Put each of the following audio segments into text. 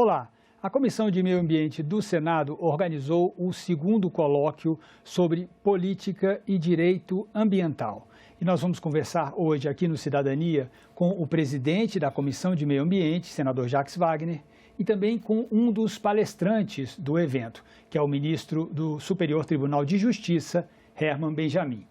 Olá, a Comissão de Meio Ambiente do Senado organizou o segundo colóquio sobre política e direito ambiental. E nós vamos conversar hoje aqui no Cidadania com o presidente da Comissão de Meio Ambiente, senador Jacques Wagner, e também com um dos palestrantes do evento, que é o ministro do Superior Tribunal de Justiça, Herman Benjamin.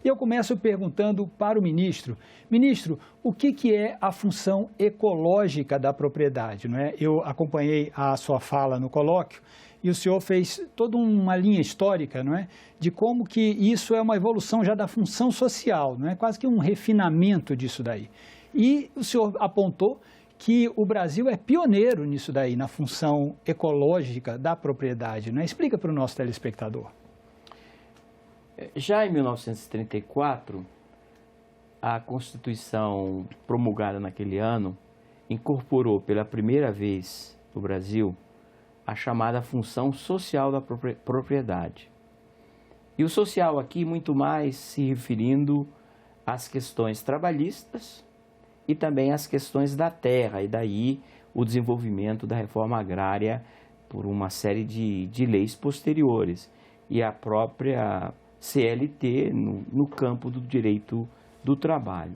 E eu começo perguntando para o ministro. Ministro, o que é a função ecológica da propriedade, não é? Eu acompanhei a sua fala no colóquio e o senhor fez toda uma linha histórica, não é? De como que isso é uma evolução já da função social, não é? Quase que um refinamento disso daí. E o senhor apontou que o Brasil é pioneiro nisso daí, na função ecológica da propriedade, não é? Explica para o nosso telespectador. Já em 1934, a Constituição promulgada naquele ano incorporou pela primeira vez no Brasil a chamada função social da propriedade. E o social aqui muito mais se referindo às questões trabalhistas e também às questões da terra, e daí o desenvolvimento da reforma agrária por uma série de leis posteriores e a própria CLT no campo do direito do trabalho.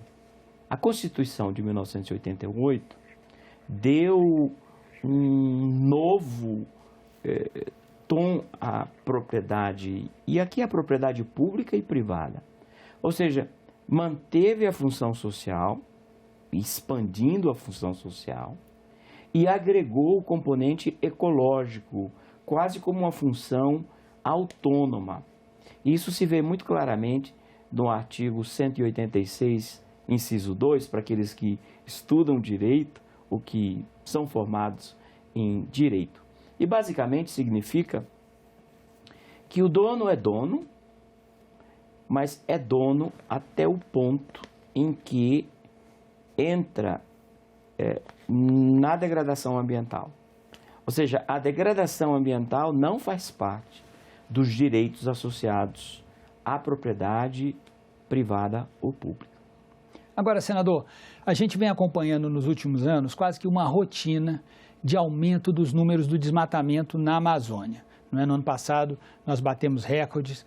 A Constituição de 1988 deu um novo tom à propriedade, e aqui a propriedade pública e privada. Ou seja, manteve a função social, expandindo a função social, e agregou o componente ecológico, quase como uma função autônoma. Isso se vê muito claramente no artigo 186, inciso 2, para aqueles que estudam direito ou que são formados em direito. E basicamente significa que o dono é dono, mas é dono até o ponto em que entra na degradação ambiental. Ou seja, a degradação ambiental não faz parte dos direitos associados à propriedade privada ou pública. Agora, senador, a gente vem acompanhando nos últimos anos quase que uma rotina de aumento dos números do desmatamento na Amazônia. No ano passado, nós batemos recordes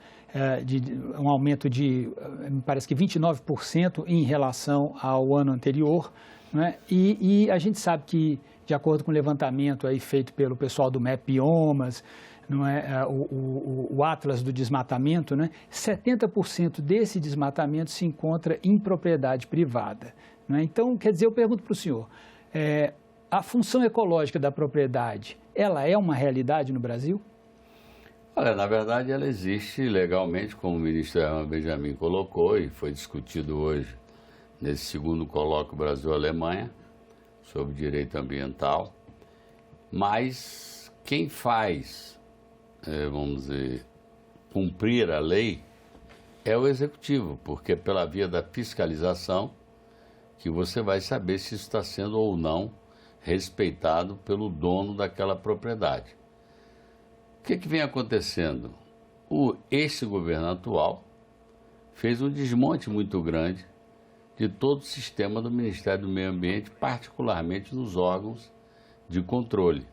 de um aumento de, me parece que 29% em relação ao ano anterior. Não é? E a gente sabe que, de acordo com o levantamento aí feito pelo pessoal do MAP Biomas, não é, o Atlas do Desmatamento, né, 70% desse desmatamento se encontra em propriedade privada. Não é? Então, quer dizer, eu pergunto para o senhor, a função ecológica da propriedade, ela é uma realidade no Brasil? Olha, na verdade ela existe legalmente, como o ministro Herman Benjamin colocou, e foi discutido hoje nesse segundo colóquio Brasil-Alemanha, sobre direito ambiental, mas quem faz, vamos dizer, cumprir a lei é o executivo, porque é pela via da fiscalização que você vai saber se isso está sendo ou não respeitado pelo dono daquela propriedade. O que vem acontecendo? Este governo atual fez um desmonte muito grande de todo o sistema do Ministério do Meio Ambiente, particularmente nos órgãos de controle.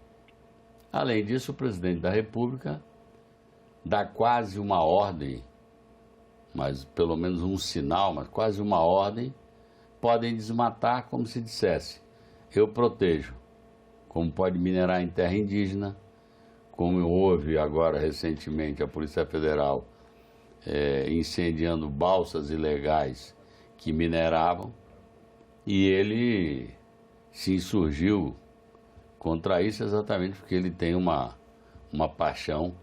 Além disso, o presidente da República dá quase uma ordem, mas pelo menos um sinal, mas quase uma ordem, podem desmatar como se dissesse, eu protejo, como pode minerar em terra indígena, como houve agora recentemente a Polícia Federal incendiando balsas ilegais que mineravam, e ele se insurgiu contra isso exatamente porque ele tem uma paixão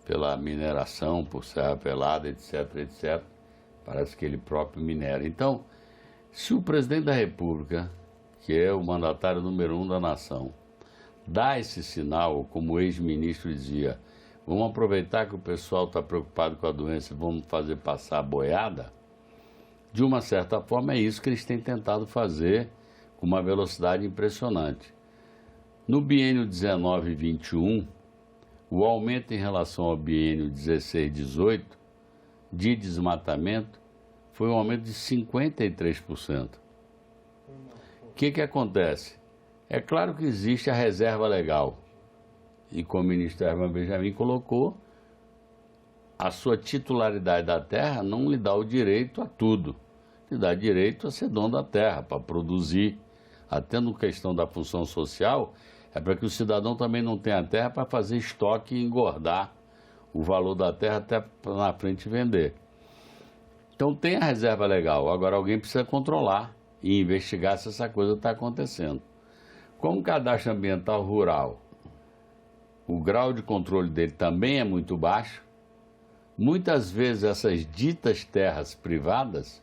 pela mineração, por serra pelada, etc, etc. Parece que ele próprio minera. Então, se o presidente da República, que é o mandatário número 1 da nação, dá esse sinal, como o ex-ministro dizia, vamos aproveitar que o pessoal está preocupado com a doença e vamos fazer passar a boiada, de uma certa forma é isso que eles têm tentado fazer com uma velocidade impressionante. No biênio 19-21, o aumento em relação ao biênio 16-18 de desmatamento foi um aumento de 53%. O que acontece? É claro que existe a reserva legal. E como o ministro Herman Benjamin colocou, a sua titularidade da terra não lhe dá o direito a tudo. Lhe dá direito a ser dono da terra, para produzir. Até no questão da função social, é para que o cidadão também não tenha terra para fazer estoque e engordar o valor da terra até na frente vender. Então tem a reserva legal, agora alguém precisa controlar e investigar se essa coisa está acontecendo. Como o cadastro ambiental rural, o grau de controle dele também é muito baixo, muitas vezes essas ditas terras privadas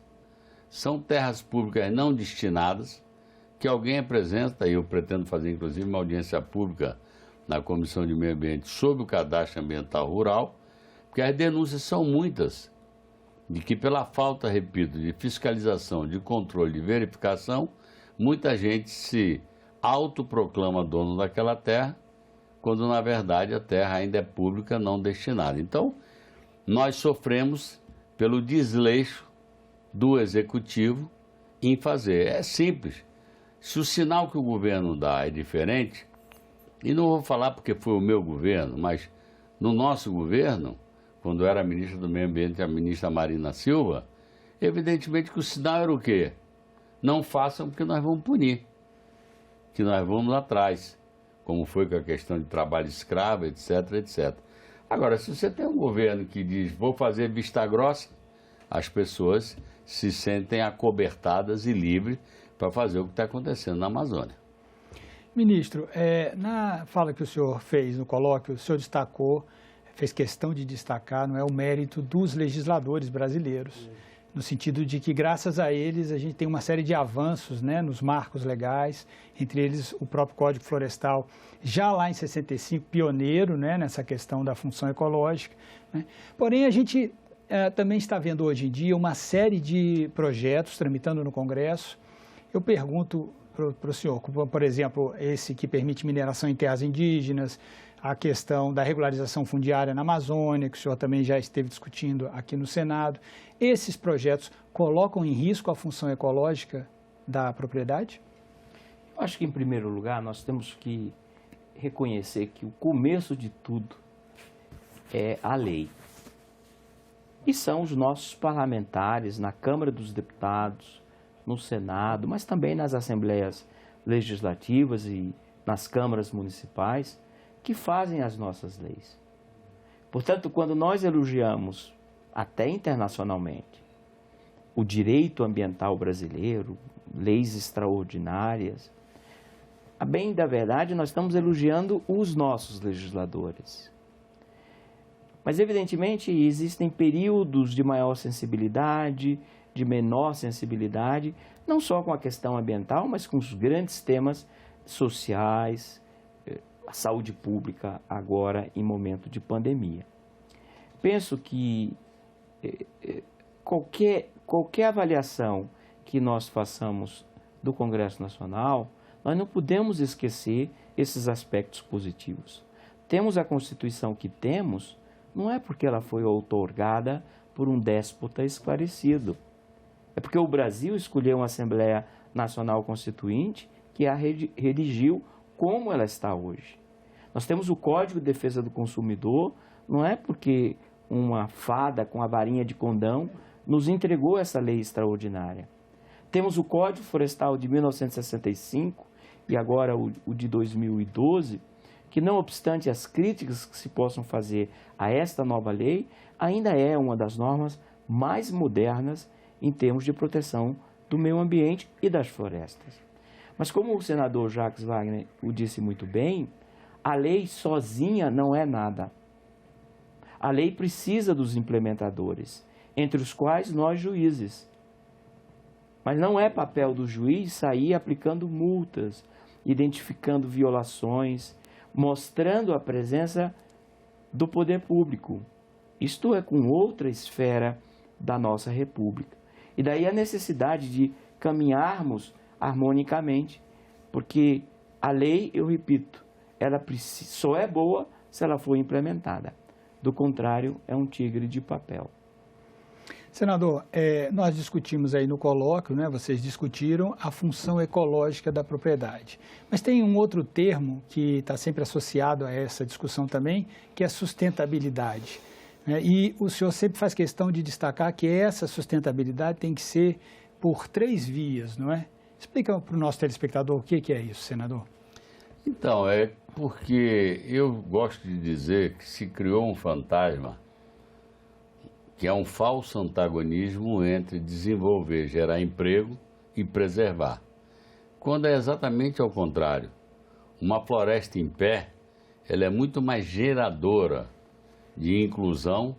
são terras públicas não destinadas, que alguém apresenta, e eu pretendo fazer inclusive uma audiência pública na Comissão de Meio Ambiente sobre o cadastro ambiental rural, porque as denúncias são muitas, de que pela falta, repito, de fiscalização, de controle, de verificação, muita gente se autoproclama dono daquela terra, quando na verdade a terra ainda é pública, não destinada. Então, nós sofremos pelo desleixo do executivo em fazer. É simples. Se o sinal que o governo dá é diferente, e não vou falar porque foi o meu governo, mas no nosso governo, quando era a ministra do Meio Ambiente, a ministra Marina Silva, evidentemente que o sinal era o quê? Não façam porque nós vamos punir, que nós vamos atrás, como foi com a questão de trabalho escravo, etc, etc. Agora, se você tem um governo que diz, vou fazer vista grossa, as pessoas se sentem acobertadas e livres para fazer o que está acontecendo na Amazônia. Ministro, na fala que o senhor fez no colóquio, o senhor destacou, fez questão de destacar, não é, o mérito dos legisladores brasileiros, no sentido de que, graças a eles, a gente tem uma série de avanços, né, nos marcos legais, entre eles o próprio Código Florestal, já lá em 65, pioneiro, né, nessa questão da função ecológica, né? Porém, a gente também está vendo hoje em dia uma série de projetos tramitando no Congresso. Eu pergunto para o senhor, por exemplo, esse que permite mineração em terras indígenas, a questão da regularização fundiária na Amazônia, que o senhor também já esteve discutindo aqui no Senado. Esses projetos colocam em risco a função ecológica da propriedade? Eu acho que, em primeiro lugar, nós temos que reconhecer que o começo de tudo é a lei. E são os nossos parlamentares na Câmara dos Deputados, no Senado, mas também nas assembleias legislativas e nas câmaras municipais, que fazem as nossas leis. Portanto, quando nós elogiamos, até internacionalmente, o direito ambiental brasileiro, leis extraordinárias, a bem da verdade, nós estamos elogiando os nossos legisladores. Mas, evidentemente, existem períodos de maior sensibilidade, de menor sensibilidade, não só com a questão ambiental, mas com os grandes temas sociais, a saúde pública agora em momento de pandemia. Penso que qualquer avaliação que nós façamos do Congresso Nacional, nós não podemos esquecer esses aspectos positivos. Temos a Constituição que temos, não é porque ela foi outorgada por um déspota esclarecido. É porque o Brasil escolheu uma Assembleia Nacional Constituinte que a redigiu como ela está hoje. Nós temos o Código de Defesa do Consumidor, não é porque uma fada com a varinha de condão nos entregou essa lei extraordinária. Temos o Código Florestal de 1965 e agora o de 2012, que não obstante as críticas que se possam fazer a esta nova lei, ainda é uma das normas mais modernas em termos de proteção do meio ambiente e das florestas. Mas como o senador Jacques Wagner o disse muito bem, a lei sozinha não é nada. A lei precisa dos implementadores, entre os quais nós juízes. Mas não é papel do juiz sair aplicando multas, identificando violações, mostrando a presença do poder público. Isto é com outra esfera da nossa República. E daí a necessidade de caminharmos harmonicamente, porque a lei, eu repito, ela só é boa se ela for implementada. Do contrário, é um tigre de papel. Senador, nós discutimos aí no colóquio, né, vocês discutiram a função ecológica da propriedade. Mas tem um outro termo que está sempre associado a essa discussão também, que é sustentabilidade. Né? E o senhor sempre faz questão de destacar que essa sustentabilidade tem que ser por 3 vias, não é? Explica para o nosso telespectador o que é isso, senador. Então, é porque eu gosto de dizer que se criou um fantasma que é um falso antagonismo entre desenvolver, gerar emprego e preservar. Quando é exatamente ao contrário. Uma floresta em pé, ela é muito mais geradora de inclusão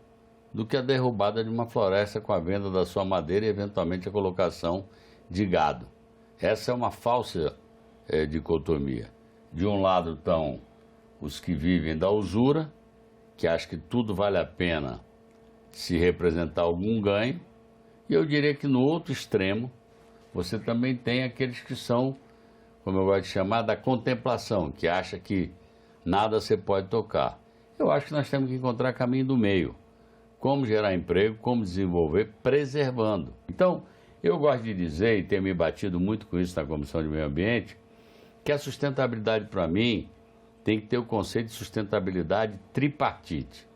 do que a derrubada de uma floresta com a venda da sua madeira e, eventualmente, a colocação de gado. Essa é uma falsa dicotomia. De um lado estão os que vivem da usura, que acham que tudo vale a pena se representar algum ganho, e eu diria que no outro extremo você também tem aqueles que são, como eu gosto de chamar, da contemplação, que acha que nada você pode tocar. Eu acho que nós temos que encontrar caminho do meio, como gerar emprego, como desenvolver, preservando. Então, eu gosto de dizer, e tenho me batido muito com isso na Comissão de Meio Ambiente, que a sustentabilidade, para mim, tem que ter o conceito de sustentabilidade tripartite.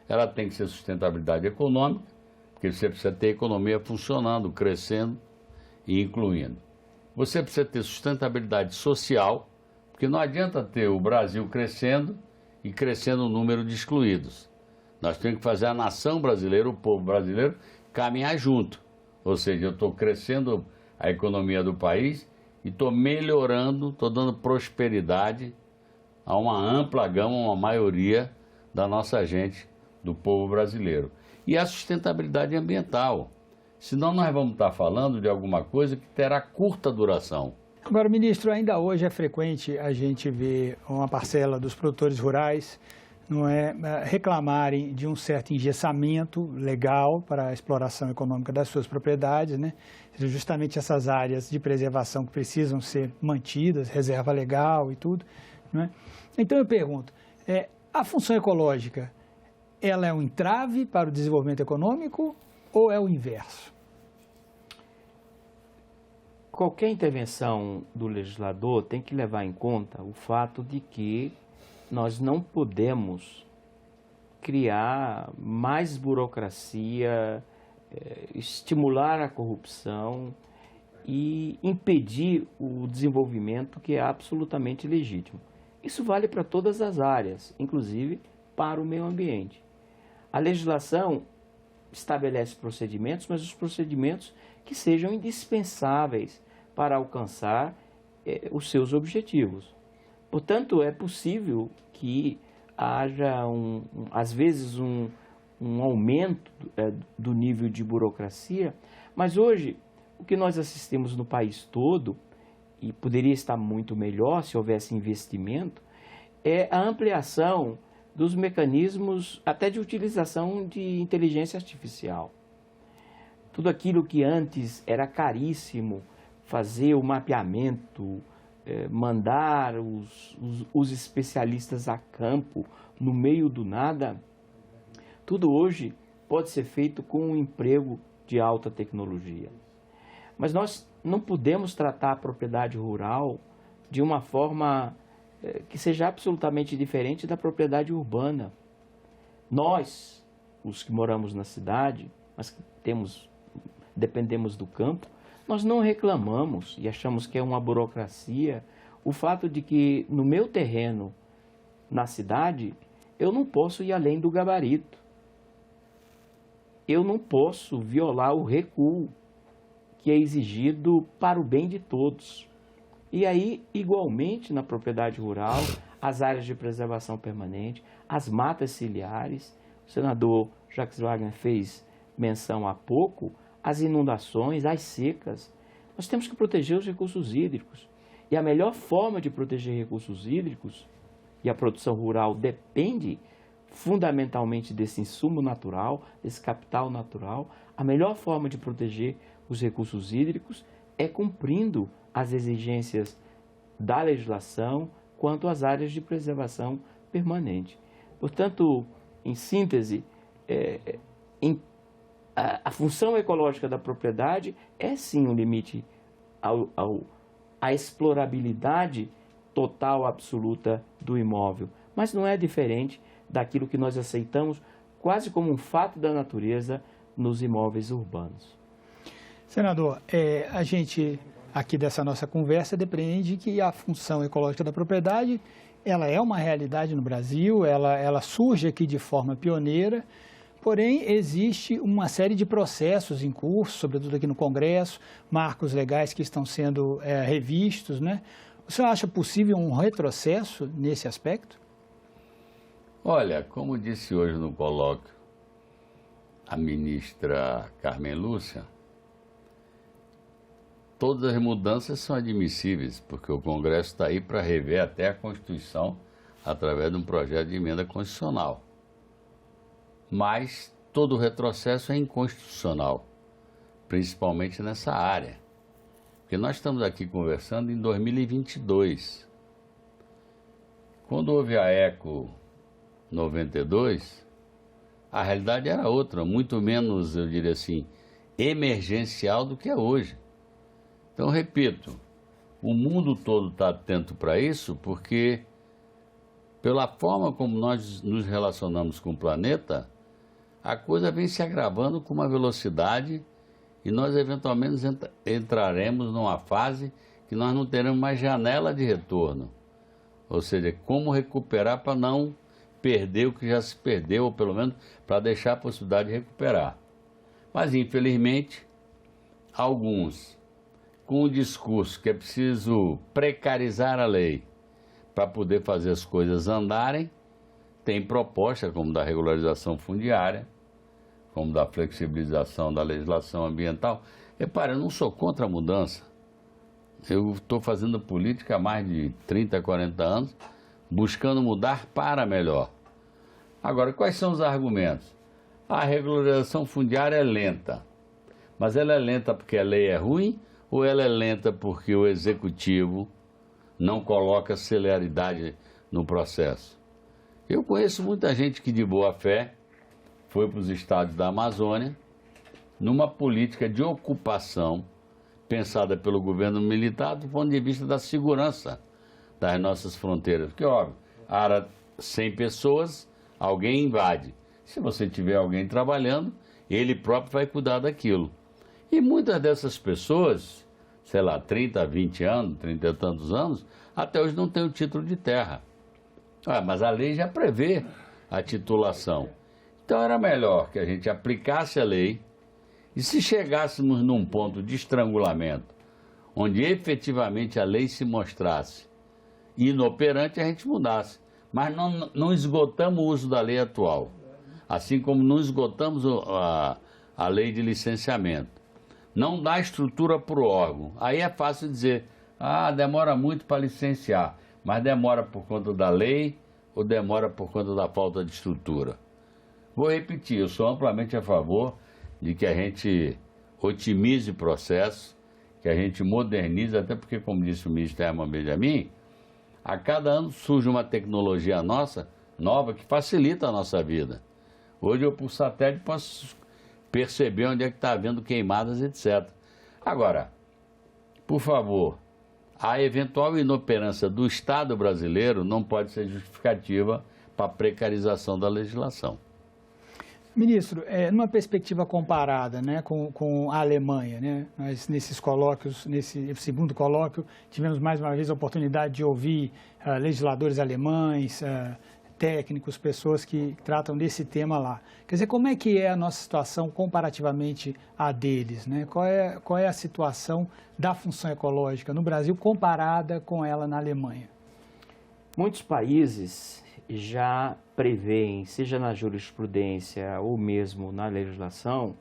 Ela tem que ser sustentabilidade econômica, porque você precisa ter a economia funcionando, crescendo e incluindo. Você precisa ter sustentabilidade social, porque não adianta ter o Brasil crescendo e crescendo o número de excluídos. Nós temos que fazer a nação brasileira, o povo brasileiro, caminhar junto. Ou seja, eu estou crescendo a economia do país e estou melhorando, estou dando prosperidade a uma ampla gama, uma maioria da nossa gente, do povo brasileiro. E a sustentabilidade ambiental. Senão nós vamos estar falando de alguma coisa que terá curta duração. Agora, ministro, ainda hoje é frequente a gente ver uma parcela dos produtores rurais reclamarem de um certo engessamento legal para a exploração econômica das suas propriedades, né? Justamente essas áreas de preservação que precisam ser mantidas, reserva legal e tudo, né? Então eu pergunto, a função ecológica, ela é um entrave para o desenvolvimento econômico ou é o inverso? Qualquer intervenção do legislador tem que levar em conta o fato de que nós não podemos criar mais burocracia, estimular a corrupção e impedir o desenvolvimento que é absolutamente legítimo. Isso vale para todas as áreas, inclusive para o meio ambiente. A legislação estabelece procedimentos, mas os procedimentos que sejam indispensáveis para alcançar os seus objetivos. Portanto, é possível que haja, às vezes, um aumento do nível de burocracia, mas hoje, o que nós assistimos no país todo, e poderia estar muito melhor se houvesse investimento, é a ampliação dos mecanismos até de utilização de inteligência artificial. Tudo aquilo que antes era caríssimo, fazer o mapeamento, mandar os especialistas a campo, no meio do nada, tudo hoje pode ser feito com um emprego de alta tecnologia. Mas nós não podemos tratar a propriedade rural de uma forma que seja absolutamente diferente da propriedade urbana. Nós, os que moramos na cidade, mas que dependemos do campo, nós não reclamamos e achamos que é uma burocracia o fato de que no meu terreno, na cidade, eu não posso ir além do gabarito. Eu não posso violar o recuo que é exigido para o bem de todos. E aí, igualmente, na propriedade rural, as áreas de preservação permanente, as matas ciliares, o senador Jacques Wagner fez menção há pouco, as inundações, as secas. Nós temos que proteger os recursos hídricos. E a melhor forma de proteger recursos hídricos, e a produção rural depende fundamentalmente desse insumo natural, desse capital natural, a melhor forma de proteger os recursos hídricos é cumprindo as exigências da legislação quanto às áreas de preservação permanente. Portanto, em síntese, a função ecológica da propriedade é sim um limite à explorabilidade total, absoluta do imóvel, mas não é diferente daquilo que nós aceitamos quase como um fato da natureza nos imóveis urbanos. Senador, a gente aqui dessa nossa conversa depreende que a função ecológica da propriedade, ela é uma realidade no Brasil, ela surge aqui de forma pioneira, porém existe uma série de processos em curso, sobretudo aqui no Congresso, marcos legais que estão sendo revistos, né? O senhor acha possível um retrocesso nesse aspecto? Olha, como disse hoje no colóquio a ministra Carmen Lúcia, todas as mudanças são admissíveis, porque o Congresso está aí para rever até a Constituição através de um projeto de emenda constitucional. Mas todo retrocesso é inconstitucional, principalmente nessa área. Porque nós estamos aqui conversando em 2022. Quando houve a ECO 92, a realidade era outra, muito menos, eu diria assim, emergencial do que é hoje. Então, repito, o mundo todo está atento para isso porque, pela forma como nós nos relacionamos com o planeta, a coisa vem se agravando com uma velocidade e nós eventualmente entraremos numa fase que nós não teremos mais janela de retorno. Ou seja, como recuperar para não perder o que já se perdeu, ou pelo menos para deixar a possibilidade de recuperar. Mas, infelizmente, alguns, com o discurso que é preciso precarizar a lei para poder fazer as coisas andarem, tem proposta como da regularização fundiária, como da flexibilização da legislação ambiental. Repare, eu não sou contra a mudança. Eu estou fazendo política há mais de 30, 40 anos, buscando mudar para melhor. Agora, quais são os argumentos? A regularização fundiária é lenta, mas ela é lenta porque a lei é ruim ou ela é lenta porque o executivo não coloca celeridade no processo? Eu conheço muita gente que de boa fé foi para os estados da Amazônia numa política de ocupação pensada pelo governo militar do ponto de vista da segurança das nossas fronteiras. Porque, óbvio, área 100 pessoas, alguém invade. Se você tiver alguém trabalhando, ele próprio vai cuidar daquilo. E muitas dessas pessoas, sei lá, 30, 20 anos, 30 e tantos anos, até hoje não tem o título de terra. Mas a lei já prevê a titulação. Então era melhor que a gente aplicasse a lei e se chegássemos num ponto de estrangulamento, onde efetivamente a lei se mostrasse inoperante, a gente mudasse. Mas não esgotamos o uso da lei atual, assim como não esgotamos a lei de licenciamento. Não dá estrutura para o órgão. Aí é fácil dizer, demora muito para licenciar, mas demora por conta da lei ou demora por conta da falta de estrutura. Vou repetir, eu sou amplamente a favor de que a gente otimize o processo, que a gente modernize, até porque, como disse o ministro Herman Benjamin, a cada ano surge uma tecnologia nossa, nova, que facilita a nossa vida. Hoje eu, por satélite, posso perceber onde é que está havendo queimadas, etc. Agora, por favor, a eventual inoperância do Estado brasileiro não pode ser justificativa para a precarização da legislação. Ministro, numa perspectiva comparada, né, com a Alemanha, né, nós nesses colóquios, nesse segundo colóquio, tivemos mais uma vez a oportunidade de ouvir legisladores alemães, técnicos, pessoas que tratam desse tema lá. Quer dizer, como é que é a nossa situação comparativamente à deles, né? Qual é a situação da função ecológica no Brasil comparada com ela na Alemanha? Muitos países já prevêem, seja na jurisprudência ou mesmo na legislação,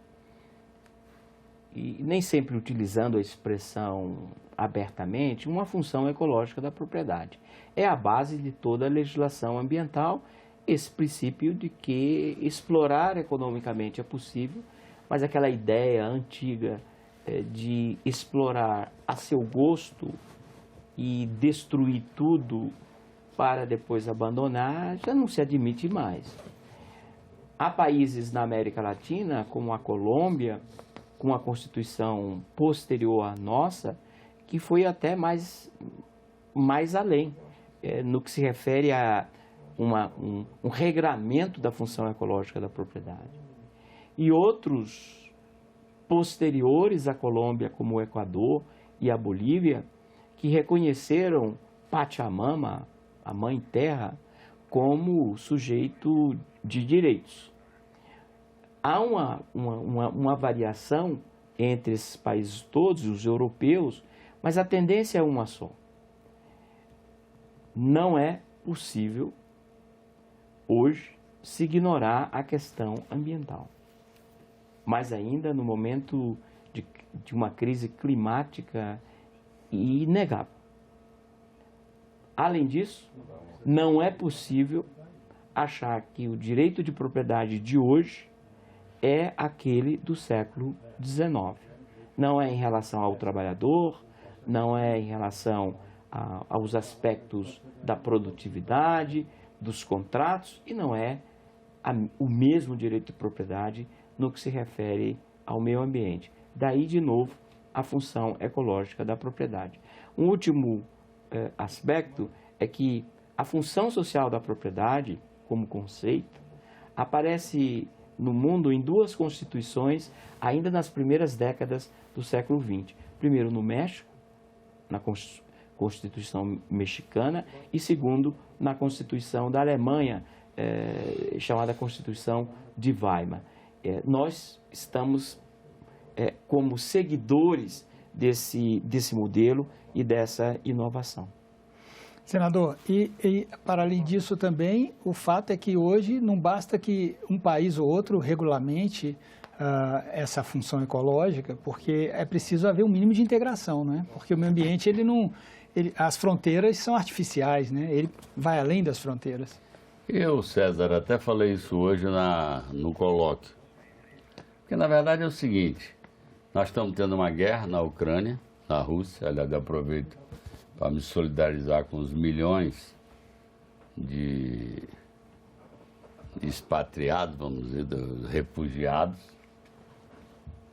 e nem sempre utilizando a expressão abertamente, uma função ecológica da propriedade. É a base de toda a legislação ambiental, esse princípio de que explorar economicamente é possível, mas aquela ideia antiga de explorar a seu gosto e destruir tudo para depois abandonar, já não se admite mais. Há países na América Latina, como a Colômbia, com a Constituição posterior à nossa, que foi até mais além, no que se refere a um regramento da função ecológica da propriedade. E outros posteriores à Colômbia, como o Equador e a Bolívia, que reconheceram Pachamama, a Mãe Terra, como sujeito de direitos. Há uma variação entre esses países todos, os europeus, mas a tendência é uma só. Não é possível, hoje, se ignorar a questão ambiental. Mas ainda no momento de uma crise climática inegável. Além disso, não é possível achar que o direito de propriedade de hoje é aquele do século XIX. Não é em relação ao trabalhador, não é em relação aos aspectos da produtividade, dos contratos, e não é o mesmo direito de propriedade no que se refere ao meio ambiente. Daí, de novo, a função ecológica da propriedade. Um último aspecto é que a função social da propriedade, como conceito, aparece no mundo em duas constituições, ainda nas primeiras décadas do século XX. Primeiro, no México, na Constituição mexicana, e segundo, na Constituição da Alemanha, chamada Constituição de Weimar. Nós estamos como seguidores desse modelo e dessa inovação. Senador, e para além disso também, o fato é que hoje não basta que um país ou outro regulamente essa função ecológica, porque é preciso haver um mínimo de integração, né? Porque o meio ambiente, as fronteiras são artificiais, né? Ele vai além das fronteiras. Eu, César, até falei isso hoje no colóquio. Porque, na verdade, é o seguinte, nós estamos tendo uma guerra na Ucrânia, na Rússia, aliás, eu aproveito para me solidarizar com os milhões de expatriados, vamos dizer, dos refugiados.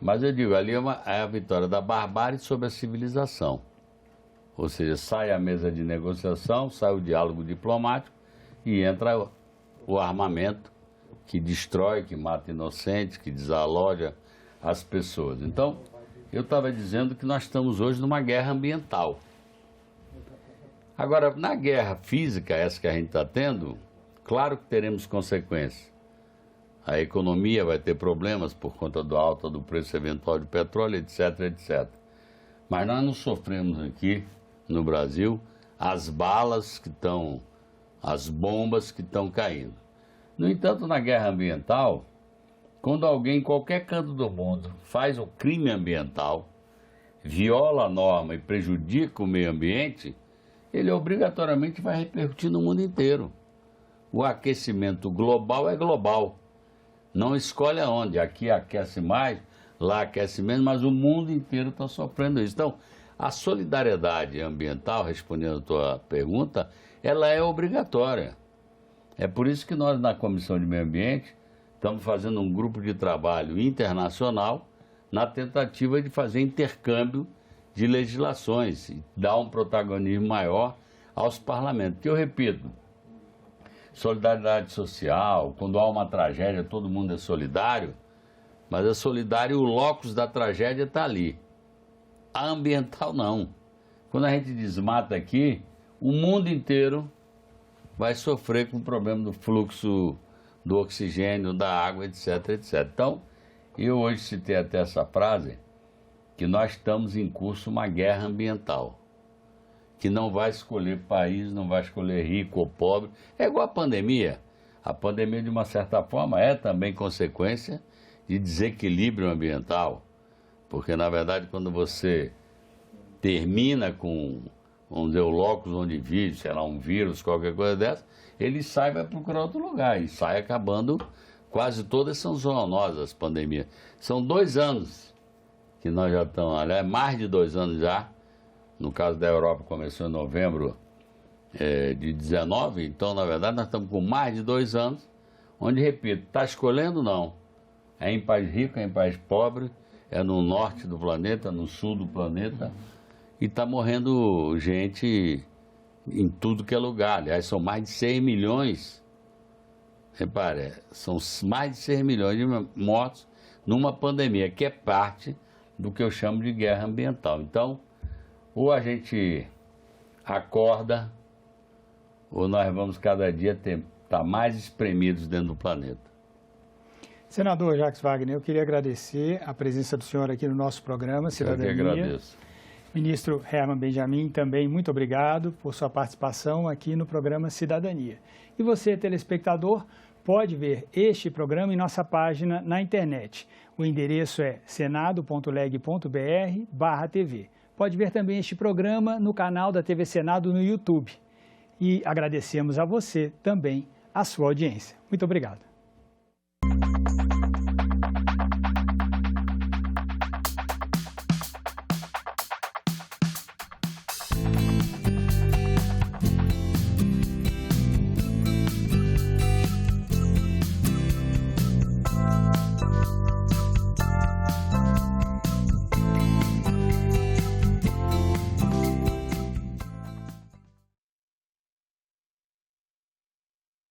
Mas eu digo, ali é a vitória da barbárie sobre a civilização. Ou seja, sai a mesa de negociação, sai o diálogo diplomático e entra o armamento que destrói, que mata inocentes, que desaloja as pessoas. Então, eu estava dizendo que nós estamos hoje numa guerra ambiental. Agora, na guerra física, essa que a gente está tendo, claro que teremos consequências. A economia vai ter problemas por conta da alta do preço eventual de petróleo, etc, etc. Mas nós não sofremos aqui, no Brasil, as balas que estão, as bombas que estão caindo. No entanto, na guerra ambiental, quando alguém em qualquer canto do mundo faz um crime ambiental, viola a norma e prejudica o meio ambiente, ele obrigatoriamente vai repercutir no mundo inteiro. O aquecimento global é global. Não escolhe aonde. Aqui aquece mais, lá aquece menos, mas o mundo inteiro está sofrendo isso. Então, a solidariedade ambiental, respondendo a tua pergunta, ela é obrigatória. É por isso que nós, na Comissão de Meio Ambiente, estamos fazendo um grupo de trabalho internacional na tentativa de fazer intercâmbio de legislações e dar um protagonismo maior aos parlamentos. Que eu repito, solidariedade social, quando há uma tragédia todo mundo é solidário, mas é solidário e o locus da tragédia está ali. A ambiental não. Quando a gente desmata aqui, o mundo inteiro vai sofrer com o problema do fluxo do oxigênio, da água, etc, etc. Então, eu hoje citei até essa frase, que nós estamos em curso uma guerra ambiental, que não vai escolher país, não vai escolher rico ou pobre. É igual a pandemia. A pandemia, de uma certa forma, é também consequência de desequilíbrio ambiental, porque, na verdade, quando você termina com, vamos dizer, o locus onde vive, sei lá, um vírus, qualquer coisa dessa, ele sai e vai procurar outro lugar, e sai acabando, quase todas são zoonoses, as pandemias. São 2 anos que nós já estamos, aliás, mais de 2 anos já. No caso da Europa, começou em novembro de 19, então, na verdade, nós estamos com mais de 2 anos, onde, repito, está escolhendo não. É em país rico, é em país pobre, é no norte do planeta, no sul do planeta, e está morrendo gente em tudo que é lugar. Aliás, são mais de 6 milhões, repare, são mais de 6 milhões de mortos numa pandemia, que é parte do que eu chamo de guerra ambiental. Então, ou a gente acorda, ou nós vamos cada dia estar mais espremidos dentro do planeta. Senador Jacques Wagner, eu queria agradecer a presença do senhor aqui no nosso programa Cidadania. Eu que agradeço. Ministro Herman Benjamin, também muito obrigado por sua participação aqui no programa Cidadania. E você, telespectador, pode ver este programa em nossa página na internet. O endereço é senado.leg.br/TV. Pode ver também este programa no canal da TV Senado no YouTube. E agradecemos a você também a sua audiência. Muito obrigado.